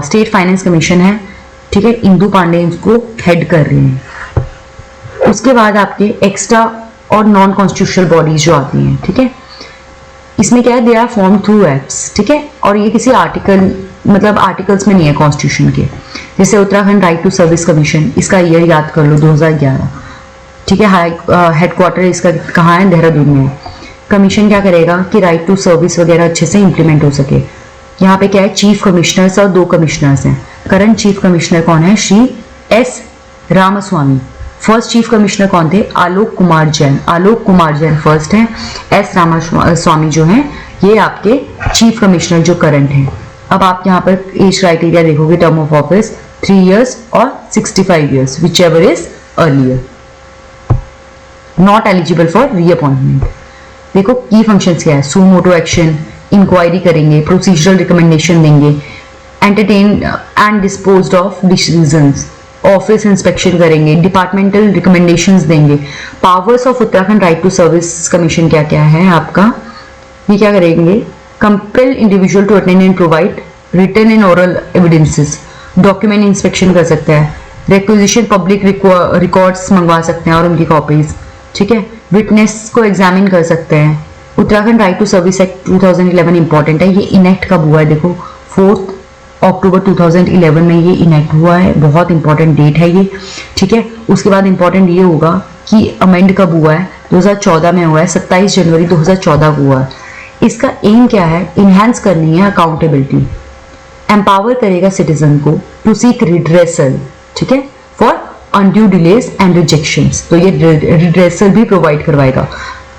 स्टेट फाइनेंस कमीशन है, ठीक है, इंदु पांडे इसको हेड कर रहे हैं। उसके बाद आपके एक्स्ट्रा और नॉन कॉन्स्टिट्यूशनल बॉडीज जो आती हैं, ठीक है, इसमें क्या है, they are form through acts, ठीक है, और ये किसी आर्टिकल, मतलब आर्टिकल्स में नहीं है कॉन्स्टिट्यूशन के। जैसे Uttarakhand right to service commission, इसका ईयर याद कर लो 2011, ठीक है, हेडक्वार्टर इसका कहाँ है? देहरादून में। कमीशन क्या करेगा कि राइट टू सर्विस वगैरह अच्छे से इंप्लीमेंट हो सके। यहाँ पे क्या है, चीफ कमिश्नर्स और 2 कमिश्नर्स हैं। करंट चीफ कमिश्नर कौन है? Shri S Ramaswamy. First chief commissioner कौन थे? आलोक कुमार जैन। आलोक कुमार जैन फर्स्ट है, एस रामास्वामी जो हैं ये आपके चीफ कमिश्नर जो करंट हैं। अब आप यहाँ पर एज क्राइटेरिया देखोगे, टर्म ऑफ ऑफिस 3 years और 65 years, whichever is earlier, not eligible for reappointment. देखो की फंक्शंस क्या है, सू मोटो एक्शन, इंक्वायरी करेंगे, प्रोसीजरल रिकमेंडेशन देंगे, entertain and disposed of decisions, office inspection करेंगे, डिपार्टमेंटल रिकमेंडेशंस देंगे। Powers of Uttarakhand right to service commission क्या क्या है आपका, ये क्या करेंगे, compel individual to attend and provide written and oral evidences, document inspection कर सकता है, रिक्विजिशन पब्लिक रिकॉर्ड्स मंगवा सकते हैं और उनकी कॉपीज, ठीक है, विटनेस को एग्जामिन कर सकते हैं। Uttarakhand right to service act 2011 important है, ये इनेक्ट कब हुआ है, देखो 4 अक्टूबर 2011 में ये इनेक्ट हुआ है, बहुत इंपॉर्टेंट डेट है ये, ठीक है। उसके बाद इंपॉर्टेंट ये होगा कि अमेंड कब हुआ है, 2014 में हुआ है, 27 जनवरी 2014 को हुआ है। इसका एम क्या है, इनहेंस करनी है अकाउंटेबिलिटी, एम्पावर करेगा सिटीजन को टू सीक रिड्रेसल, ठीक है, for undue delays and rejections, तो ये रिड्रेसल भी प्रोवाइड करवाएगा,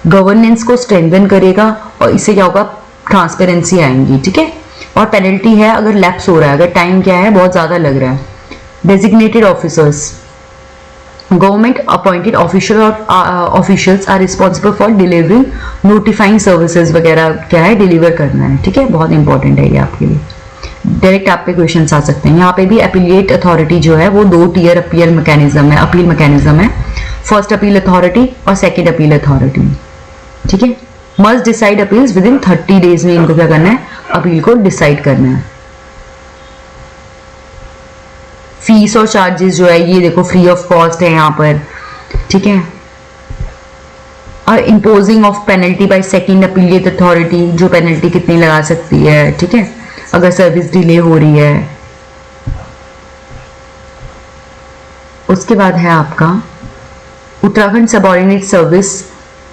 गवर्नेंस को स्ट्रेंथन करेगा और इससे क्या होगा, ट्रांसपेरेंसी आएंगी, ठीक है, और पेनल्टी है अगर लैप्स हो रहा है, अगर टाइम क्या है बहुत ज्यादा लग रहा है। Designated officers, government appointed official और officials are responsible for delivering notifying services वगैरह क्या है, डिलीवर करना है, ठीक है, बहुत इंपॉर्टेंट है ये आपके लिए। डायरेक्ट आप पे क्वेश्चन आ सकते हैं। यहाँ पे भी अपीलिएट अथॉरिटी जो है वो 2 tier अपील मैकेनिज्म है, अपील मैकेनिज्म है, फर्स्ट अपील अथॉरिटी और सेकेंड अपील अथॉरिटी, ठीक है। Must decide appeals with in 30 days में इनको क्या करना है, अपील को डिसाइड करना है। फीस और चार्जेस जो है ये देखो फ्री ऑफ कॉस्ट है यहाँ पर, ठीक है, और imposing of penalty by second appellate authority, जो पेनल्टी कितनी लगा सकती है, ठीक है, अगर सर्विस डिले हो रही है। उसके बाद है आपका Uttarakhand subordinate service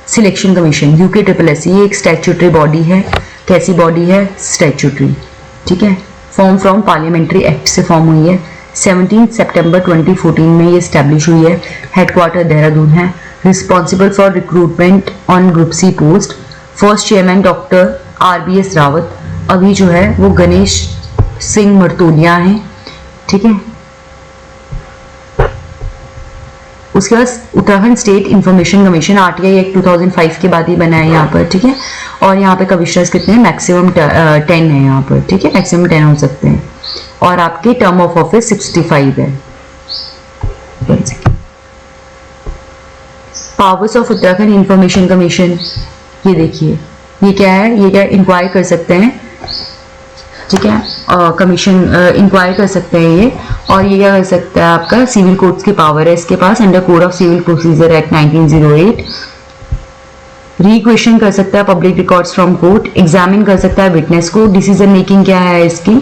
selection commission, UKSSC, ये एक स्टैट्यूटरी बॉडी है। कैसी बॉडी है? स्टैट्यूटरी, ठीक है, फॉर्म फ्रॉम पार्लियामेंट्री एक्ट से फॉर्म हुई है, 17 सितंबर 2014 में ये स्टैब्लिश हुई है, हेडक्वार्टर देहरादून है, responsible for recruitment on group C post, first chairman doctor RBS Rawat, अभी जो है वो गणेश सिंह मर्तोलिया हैं, ठीक है। उसके बाद Uttarakhand state information commission, RTI act 2005 के बाद ही बना है यहाँ पर, ठीक है, और यहाँ पे कमिश्नर्स कितने हैं, मैक्सिमम 10 है यहाँ पर, ठीक है, मैक्सिमम 10 हो सकते हैं, और आपकी टर्म ऑफ ऑफिस 65 है। Powers of Uttarakhand information commission, ये देखिए ये क्या है, ये क्या इंक्वायर कर सकते हैं ठीक है, कमीशन इंक्वायर कर सकते हैं ये। और ये क्या कर सकता है, आपका सिविल कोर्ट्स की पावर है इसके पास under code of civil procedure act 1908। Requisition कर सकता है public records from court, examine कर सकता है विटनेस को, डिसीजन मेकिंग क्या है इसकी,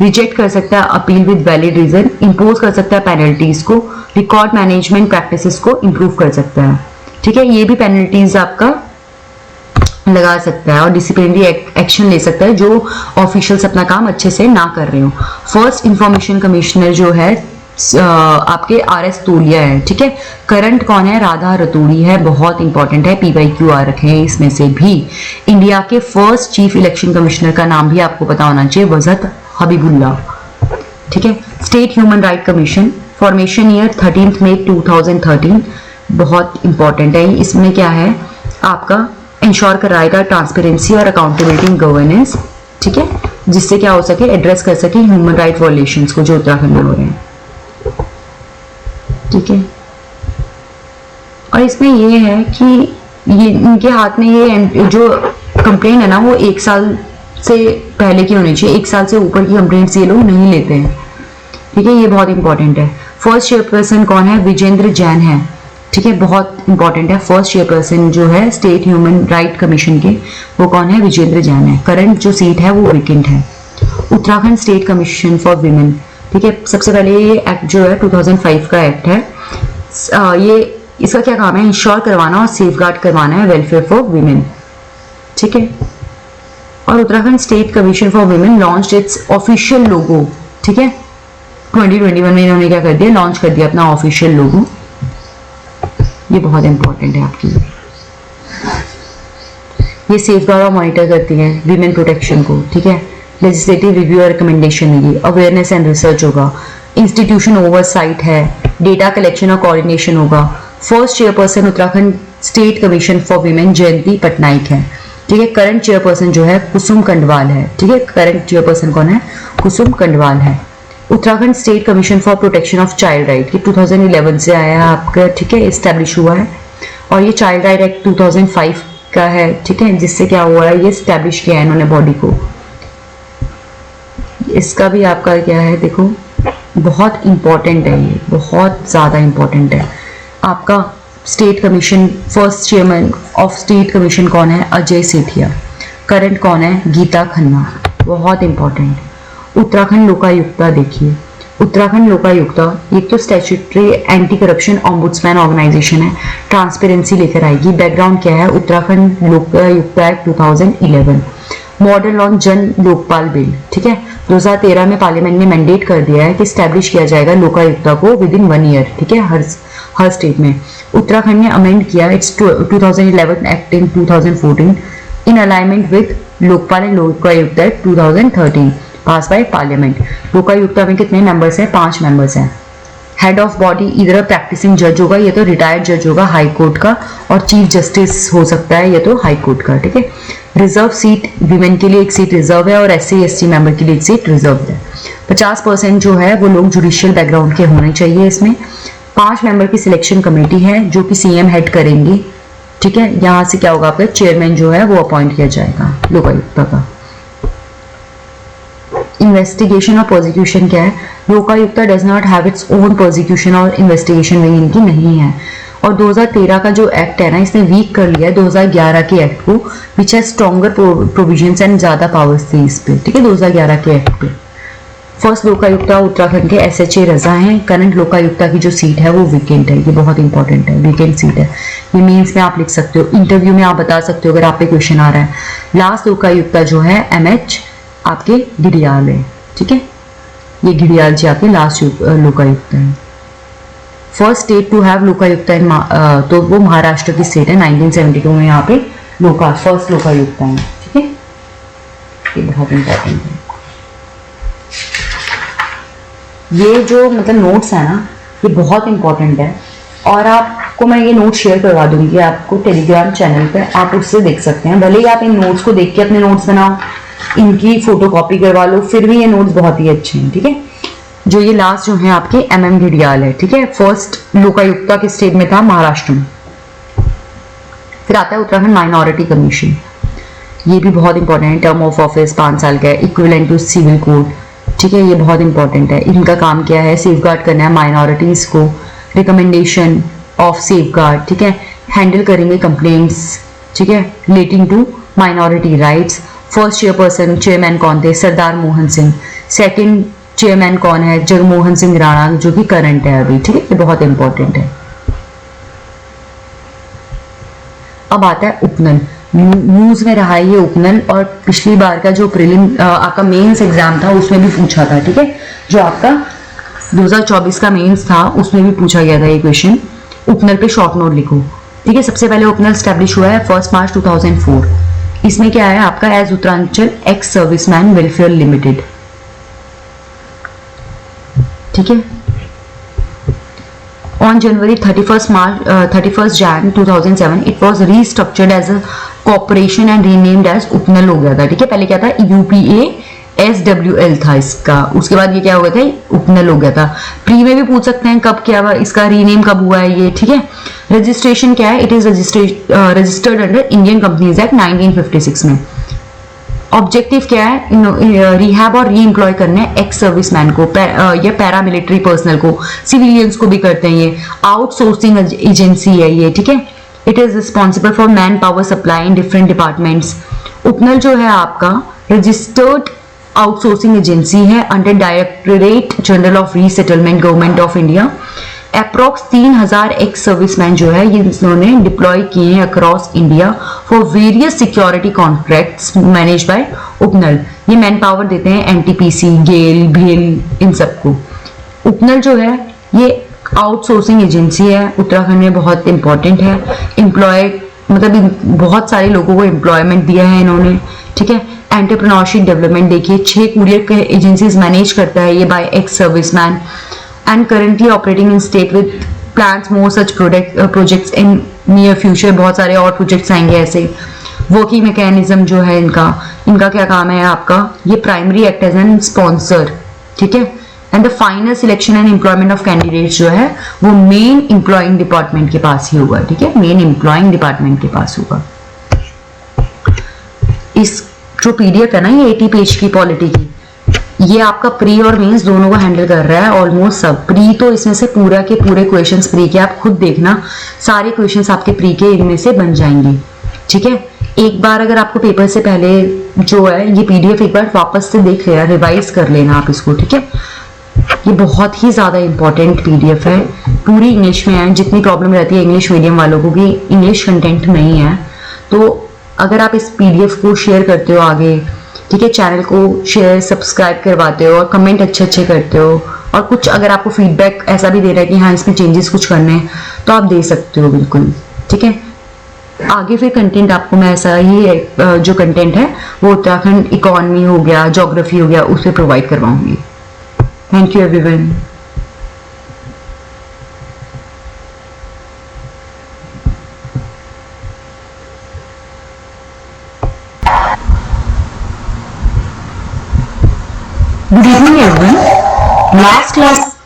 रिजेक्ट कर सकता है appeal with valid reason, impose कर सकता है पेनल्टीज को, रिकॉर्ड मैनेजमेंट प्रैक्टिसेस को इंप्रूव कर सकता है। ठीक है, ये भी पेनल्टीज आपका लगा सकता है और डिसिप्लिनरी एक्शन ले सकता है जो ऑफिशियल्स अपना काम अच्छे से ना कर रहे हो। फर्स्ट इंफॉर्मेशन कमिश्नर जो है आपके RS तोलिया है। ठीक है, करंट कौन है, राधा रतूड़ी है, बहुत इंपॉर्टेंट है, PYQ आ रखे हैं इसमें से भी। इंडिया के फर्स्ट चीफ इलेक्शन कमिश्नर का नाम भी आपको पता होना चाहिए, वजत हबीबुल्ला। ठीक है, state human right commission, formation year 13 मई 2013, बहुत इंपॉर्टेंट है। इसमें क्या है, आपका इंश्योर कराएगा ट्रांसपेरेंसी और अकाउंटेबिलिटी इन गवर्नेंस। ठीक है, जिससे क्या हो सके, एड्रेस कर सके ह्यूमन राइट वॉयलेशंस को जो उत्तराखंड में हो रहे हैं। ठीक है, और इसमें ये है कि ये इनके हाथ में ये जो कंप्लेंट है ना, वो 1 साल से पहले की होनी चाहिए, 1 साल से ऊपर की कंप्लेंट्स ये लोग नहीं लेते हैं। ठीक है, ये बहुत इंपॉर्टेंट है। फर्स्ट चेयरपर्सन कौन है, विजेंद्र जैन है। ठीक है, बहुत इंपॉर्टेंट है। फर्स्ट चेयरपर्सन जो है स्टेट ह्यूमन राइट कमीशन के, वो कौन है, विजेंद्र जैन है। करंट जो सीट है वो वेकेंट है। Uttarakhand state commission for women. ठीक है, सबसे पहले ये एक्ट जो है 2005 का एक्ट है। ये इसका क्या काम है, इंश्योर करवाना और सेफगार्ड करवाना है वेलफेयर फॉर विमेन। ठीक है, और Uttarakhand state commission for women launch its official logo. ठीक है, 2021 में इन्होंने क्या कर दिया, लॉन्च कर दिया अपना ऑफिशियल लोगो। ये बहुत इंपॉर्टेंट है आपके लिए। ये सेफगार्ड और मॉनिटर करती है विमेन प्रोटेक्शन को। ठीक है, लेजिस्लेटिव रिव्यू और रिकमेंडेशन होगी, अवेयरनेस एंड रिसर्च होगा, इंस्टीट्यूशन ओवरसाइट है, डेटा कलेक्शन और कोऑर्डिनेशन होगा। First chairperson Uttarakhand state commission for women Jayanti Patnaik है। ठीक है, करंट चेयरपर्सन जो है कुसुम कंडवाल है। ठीक है, करंट चेयरपर्सन कौन है, कुसुम कंडवाल है। Uttarakhand state commission for protection of child right, ये 2011 से आया है आपका। ठीक है, एस्टैब्लिश हुआ है। और ये चाइल्ड राइट एक्ट 2005 का है। ठीक है, जिससे क्या हुआ है, ये एस्टैब्लिश किया है इन्होंने बॉडी को। इसका भी आपका क्या है, देखो बहुत इंपॉर्टेंट है, ये बहुत ज़्यादा इंपॉर्टेंट है। आपका state commission first chairman of state commission कौन है, अजय सेठिया। करंट कौन है, गीता खन्ना, बहुत इंपॉर्टेंट। उत्तराखंड लोकायुक्ता देखिए, उत्तराखंड लोकायुक्ता एक तो statutory anti corruption ombudsman organisation है, ट्रांसपेरेंसी लेकर आएगी। बैकग्राउंड क्या है, Uttarakhand Lokayukta act 2011, model on Jan Lokpal bill. ठीक है, 2013 में पार्लियामेंट ने मैंडेट कर दिया है कि स्टैब्लिश किया जाएगा लोकायुक्ता को विद इन 1 ईयर। ठीक है, हर स्टेट में। उत्तराखंड ने अमेंड किया its 2011 act in 2014 in alignment with Lokpal and Lokayukta act 2013 pass by parliament. Lokayukta में कितने मेंबर्स हैं, 5 मेंबर्स हैं। हेड ऑफ बॉडी इधर प्रैक्टिसिंग जज होगा, ये तो रिटायर्ड जज होगा हाई कोर्ट का, और चीफ जस्टिस हो सकता है ये तो हाई कोर्ट का। ठीक है, रिजर्व सीट विमेन के लिए एक सीट रिजर्व है और SC/ST मेंबर के लिए एक सीट रिजर्व है। 50% जो है वो लोग जुडिशियल बैकग्राउंड के होने चाहिए इसमें। 5 मेंबर की सिलेक्शन कमेटी है जो कि CM हेड करेंगे। ठीक है, यहाँ से क्या होगा, आपका चेयरमैन जो है वो अपॉइंट किया जाएगा लोकायुक्ता का। इन्वेस्टिगेशन और प्रोसिक्यूशन क्या है, Lokayukta does not have its own prosecution और इन्वेस्टिगेशन विंग इनकी नहीं है। और 2013 का जो एक्ट है ना, इसने वीक कर लिया है 2011 के एक्ट को, विच है स्ट्रॉन्गर प्रोविजंस एंड ज्यादा पावर्स थे इस पे। ठीक है, 2011 के एक्ट पे। फर्स्ट लोकायुक्ता उत्तराखंड के SHA रजा हैं। करंट लोकायुक्ता की जो सीट है वो वेकेंट है, ये बहुत इंपॉर्टेंट है, वेकेंट सीट है। ये मेंस में आप लिख सकते हो, इंटरव्यू में आप बता सकते हो अगर आप पे क्वेश्चन आ रहा है। लास्ट लोकायुक्ता जो है MH आपके घड़ियाल है। ठीक है, ये घड़ियाल जी आपके लास्ट लोकायुक्ता है। First state to have Lokayukta इन तो वो महाराष्ट्र की स्टेट है। 1972 में यहाँ पे फर्स्ट लोकायुक्ता है। ठीक है, ये बहुत इंपॉर्टेंट है। ये जो मतलब नोट्स है ना, ये बहुत इंपॉर्टेंट है और आपको मैं ये नोट शेयर करवा दूंगी आपको टेलीग्राम चैनल पे, आप उससे देख सकते हैं। भले ही आप इन नोट्स को देख के अपने नोट्स बनाओ, इनकी फोटो कॉपी करवा लो, फिर भी ये नोट्स बहुत ही अच्छे हैं। ठीक है, जो ये लास्ट जो है आपके MM घड़ियाल है। ठीक है, फर्स्ट लोकायुक्ता के स्टेट में था, महाराष्ट्र में। फिर आता है उत्तराखंड माइनॉरिटी कमीशन। ये भी बहुत इंपॉर्टेंट है। टर्म ऑफ ऑफिस 5 साल का है, इक्विवेलेंट टू सिविल कोड, ठीक है, ये बहुत इंपॉर्टेंट है। इनका काम क्या है, सेफ गार्ड करना है माइनॉरिटीज को, रिकमेंडेशन ऑफ सेफ गार्ड, ठीक है, हैंडल करेंगे कंप्लेंट्स, ठीक है, relating to minority rights. First chairperson chairman कौन थे, सरदार मोहन सिंह। सेकंड चेयरमैन कौन है, जगमोहन सिंह राणा, जो कि करंट है अभी, ठीक है, ये बहुत इंपॉर्टेंट है। अब आता है उपनल, न्यूज में रहा है ये उपनल, और पिछली बार का जो प्रीलिम आपका मेंस एग्जाम था उसमें भी पूछा था, ठीक है, जो आपका 2024 का मेंस था उसमें भी पूछा गया था ये क्वेश्चन। उपनल पे शॉर्ट नोट लिखो, ठीक है। सबसे पहले उपनल स्टैब्लिश हुआ है 1 मार्च 2004। इसमें क्या है आपका, as Uttaranchal ex serviceman welfare limited, ठीक है। On January 31st Jan 2007 it was restructured as a corporation and renamed as उपनल हो गया था, ठीक है। पहले क्या था, UPASWL था इसका, उसके बाद ये क्या हो गया था, उपनल हो गया था। प्री में भी पूछ सकते हैं कब क्या हुआ, इसका रीनेम कब हुआ है ये, ठीक है। रजिस्ट्रेशन क्या है, it is registered under Indian companies act 1956 में। ऑब्जेक्टिव क्या है, रिहैब और री एम्प्लॉय करना है एक्स सर्विसमैन को या पैरामिलिट्री पर्सनल को, सिविलियंस को भी करते हैं ये। आउटसोर्सिंग एजेंसी है ये, ठीक है। It is responsible for manpower supply in different departments. Upnal जो है आपका रजिस्टर्ड आउटसोर्सिंग एजेंसी है under directorate general of resettlement, government of India. Approx 3000 ex serviceman जो है ये इन्होंने डिप्लॉय किए हैं across India for various security contracts manage by Upnal. ये मैन पावर देते हैं एनटीपीसी, गेल, भेल, इन सबको। उपनल जो है ये आउटसोर्सिंग एजेंसी है, उत्तराखंड में बहुत इंपॉर्टेंट है। एम्प्लॉय मतलब बहुत सारे लोगों को एम्प्लॉयमेंट दिया है इन्होंने, ठीक है। एंटरप्रेन्योरशिप डेवलपमेंट देखिए, 6 कुरियर एजेंसीज मैनेज करता है ये by ex serviceman and currently operating in state with plans more such projects in near future। बहुत सारे और प्रोजेक्ट्स आएंगे ऐसे। वर्किंग मैकेनिज्म जो है इनका क्या काम है आपका, ये primary act as an sponsor, ठीक है। And the final selection and employment of candidates जो है वो मेन एम्प्लॉइंग डिपार्टमेंट के पास ही होगा, ठीक है, मेन एम्प्लॉइंग डिपार्टमेंट के पास होगा। इस जो पीडीएफ है ना ये 80 पेज की पॉलिटी की, ये आपका प्री और मेंस दोनों को हैंडल कर रहा है ऑलमोस्ट सब। प्री तो इसमें से पूरा के पूरे क्वेश्चंस प्री के, आप खुद देखना सारे क्वेश्चंस आपके प्री के इनमें से बन जाएंगे, ठीक है। एक बार अगर आपको पेपर से पहले जो है ये पीडीएफ एक बार वापस से देख लेना, रिवाइज कर लेना आप इसको, ठीक है। ये बहुत ही ज्यादा इंपॉर्टेंट पीडीएफ है, पूरी इंग्लिश में है। जितनी प्रॉब्लम रहती है इंग्लिश मीडियम वालों को कि इंग्लिश कंटेंट नहीं है, तो अगर आप इस पीडीएफ को शेयर करते हो आगे, ठीक है, चैनल को शेयर सब्सक्राइब करवाते हो और कमेंट अच्छे करते हो, और कुछ अगर आपको फीडबैक ऐसा भी दे रहा है कि हाँ इसमें चेंजेस कुछ करने हैं तो आप दे सकते हो बिल्कुल, ठीक है। आगे फिर कंटेंट आपको मैं ऐसा ही जो कंटेंट है वो उत्तराखंड इकोनॉमी हो गया, ज्योग्राफी हो गया, उसे प्रोवाइड करवाऊंगी। Thank you everyone. Good evening everyone. Last class